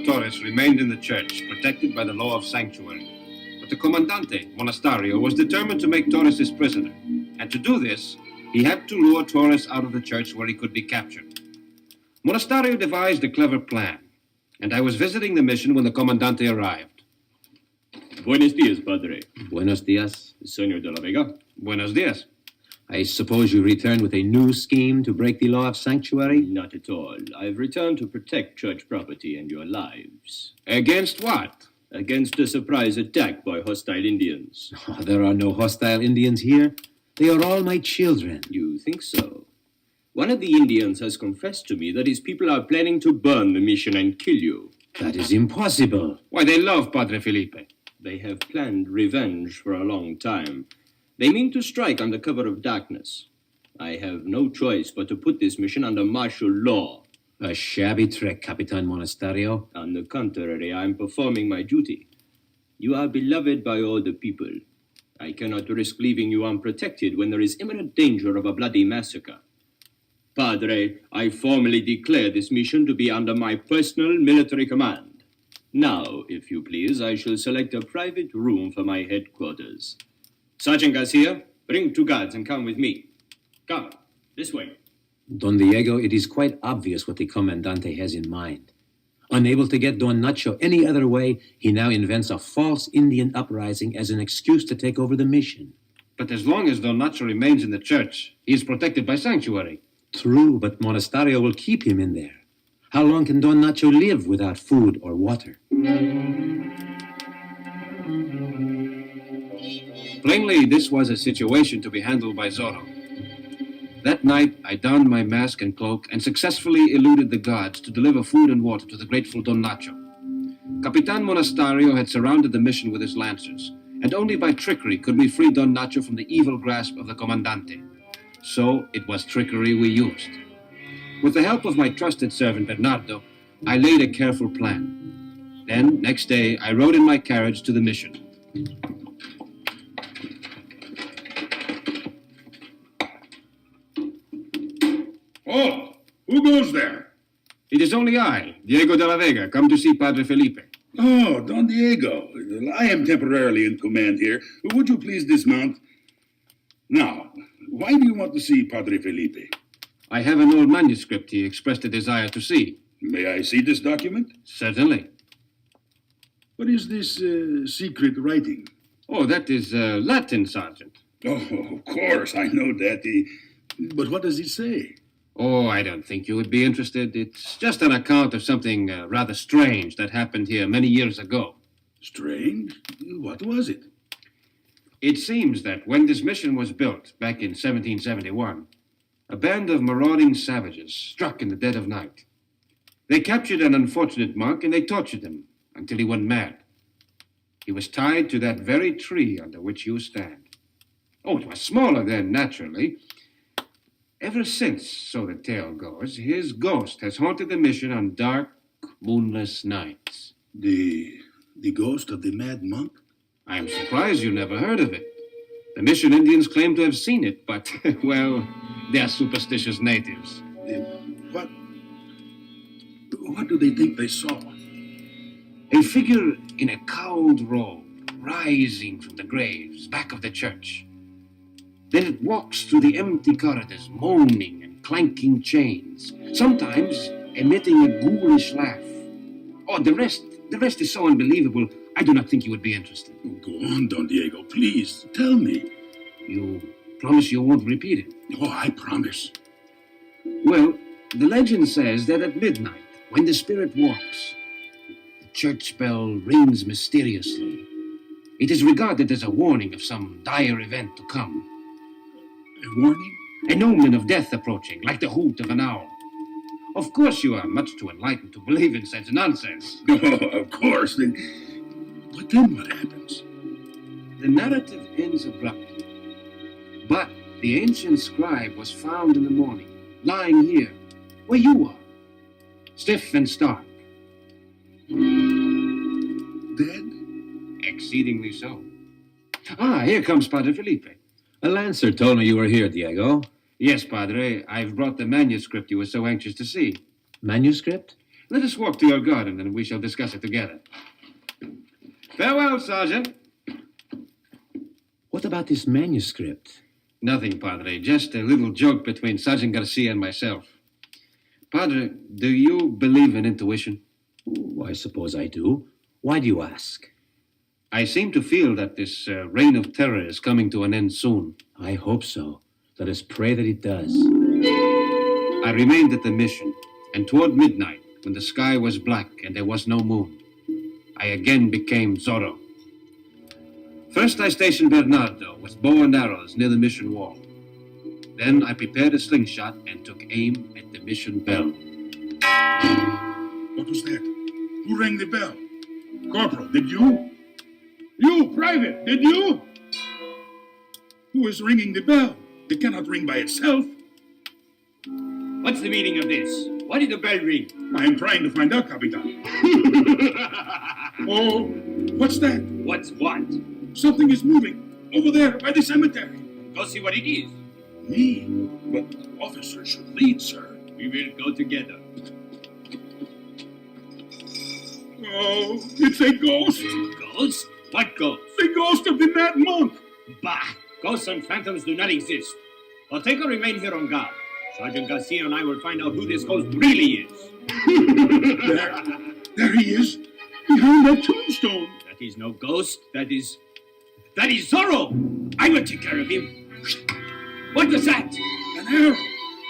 Torres remained in the church, protected by the law of sanctuary. But the Comandante, Monasterio, was determined to make Torres his prisoner. And to do this, he had to lure Torres out of the church where he could be captured. Monasterio devised a clever plan, and I was visiting the mission when the Comandante arrived. Buenos dias, Padre. Buenos dias. Senor de la Vega. Buenos dias. I suppose you returned with a new scheme to break the law of sanctuary? Not at all. I've returned to protect church property and your lives. Against what? Against a surprise attack by hostile Indians. Oh, there are no hostile Indians here. They are all my children. You think so? One of the Indians has confessed to me that his people are planning to burn the mission and kill you. That is impossible. Why, they love Padre Felipe. They have planned revenge for a long time. They mean to strike under cover of darkness. I have no choice but to put this mission under martial law. A shabby trick, Capitan Monasterio. On the contrary, I am performing my duty. You are beloved by all the people. I cannot risk leaving you unprotected when there is imminent danger of a bloody massacre. Padre, I formally declare this mission to be under my personal military command. Now, if you please, I shall select a private room for my headquarters. Sergeant Garcia, bring 2 guards and come with me. Come, this way. Don Diego, it is quite obvious what the Comandante has in mind. Unable to get Don Nacho any other way, he now invents a false Indian uprising as an excuse to take over the mission. But as long as Don Nacho remains in the church, he is protected by sanctuary. True, but Monasterio will keep him in there. How long can Don Nacho live without food or water? Plainly, this was a situation to be handled by Zorro. That night, I donned my mask and cloak and successfully eluded the guards to deliver food and water to the grateful Don Nacho. Capitan Monasterio had surrounded the mission with his lancers, and only by trickery could we free Don Nacho from the evil grasp of the Comandante. So it was trickery we used. With the help of my trusted servant Bernardo, I laid a careful plan. Then, next day, I rode in my carriage to the mission. Oh, who goes there? It is only I, Diego de la Vega, come to see Padre Felipe. Oh, Don Diego. I am temporarily in command here. Would you please dismount? Now, why do you want to see Padre Felipe? I have an old manuscript he expressed a desire to see. May I see this document? Certainly. What is this secret writing? Oh, that is Latin, Sergeant. Oh, of course, I know that. But what does it say? Oh, I don't think you would be interested. It's just an account of something rather strange that happened here many years ago. Strange? What was it? It seems that when this mission was built, back in 1771, a band of marauding savages struck in the dead of night. They captured an unfortunate monk and they tortured him until he went mad. He was tied to that very tree under which you stand. Oh, it was smaller then, naturally. Ever since, so the tale goes, his ghost has haunted the mission on dark, moonless nights. The ghost of the mad monk? I am surprised you never heard of it. The mission Indians claim to have seen it, but, well, they're superstitious natives. What do they think they saw? A figure in a cowled robe rising from the graves back of the church. Then it walks through the empty corridors, moaning and clanking chains, sometimes emitting a ghoulish laugh. Oh, the rest is so unbelievable, I do not think you would be interested. Oh, go on, Don Diego, please, tell me. You promise you won't repeat it? Oh, I promise. Well, the legend says that at midnight, when the spirit walks, the church bell rings mysteriously. It is regarded as a warning of some dire event to come. A warning? An omen of death approaching, like the hoot of an owl. Of course you are much too enlightened to believe in such nonsense. Oh, of course. But then what happens? The narrative ends abruptly. But the ancient scribe was found in the morning, lying here, where you are, stiff and stark. Dead? Exceedingly so. Ah, here comes Padre Felipe. A lancer told me you were here, Diego. Yes, Padre, I've brought the manuscript you were so anxious to see. Manuscript? Let us walk to your garden, and we shall discuss it together. Farewell, Sergeant. What about this manuscript? Nothing, Padre. Just a little joke between Sergeant Garcia and myself. Padre, do you believe in intuition? Oh, I suppose I do. Why do you ask? I seem to feel that this reign of terror is coming to an end soon. I hope so. Let us pray that it does. I remained at the mission, and toward midnight, when the sky was black and there was no moon, I again became Zorro. First, I stationed Bernardo with bow and arrows near the mission wall. Then I prepared a slingshot and took aim at the mission bell. What was that? Who rang the bell? Corporal, did you? You, Private, did you? Who is ringing the bell? It cannot ring by itself. What's the meaning of this? Why did the bell ring? I am trying to find out, Capitan. Oh, what's that? What's what? Something is moving over there by the cemetery. Go see what it is. Me? But officers should lead, sir. We will go together. Oh, it's a ghost. Ghost? What ghost? The ghost of the mad monk. Bah! Ghosts and phantoms do not exist. Ortega remain here on guard. Sergeant Garcia and I will find out who this ghost really is. There he is, behind that tombstone. That is no ghost. That is Zorro. I will take care of him. What was that? An arrow.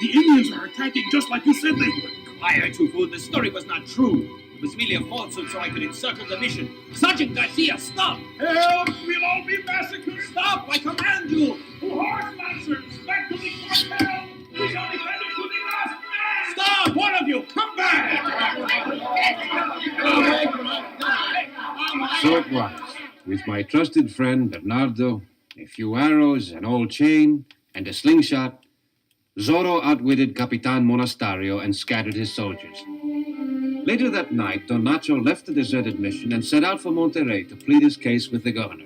The Indians are attacking just like you said they would. Quiet, you fool. The story was not true. It was merely a falsehood so I could encircle the mission. Sergeant Garcia, stop! Help! We'll all be massacred! Stop! I command you! Horse lancers! Back to the quartel! We shall defend it to the last man! Stop! One of you! Come back! So it was. With my trusted friend Bernardo, a few arrows, an old chain, and a slingshot, Zorro outwitted Capitan Monasterio and scattered his soldiers. Later that night, Don Nacho left the deserted mission and set out for Monterrey to plead his case with the governor.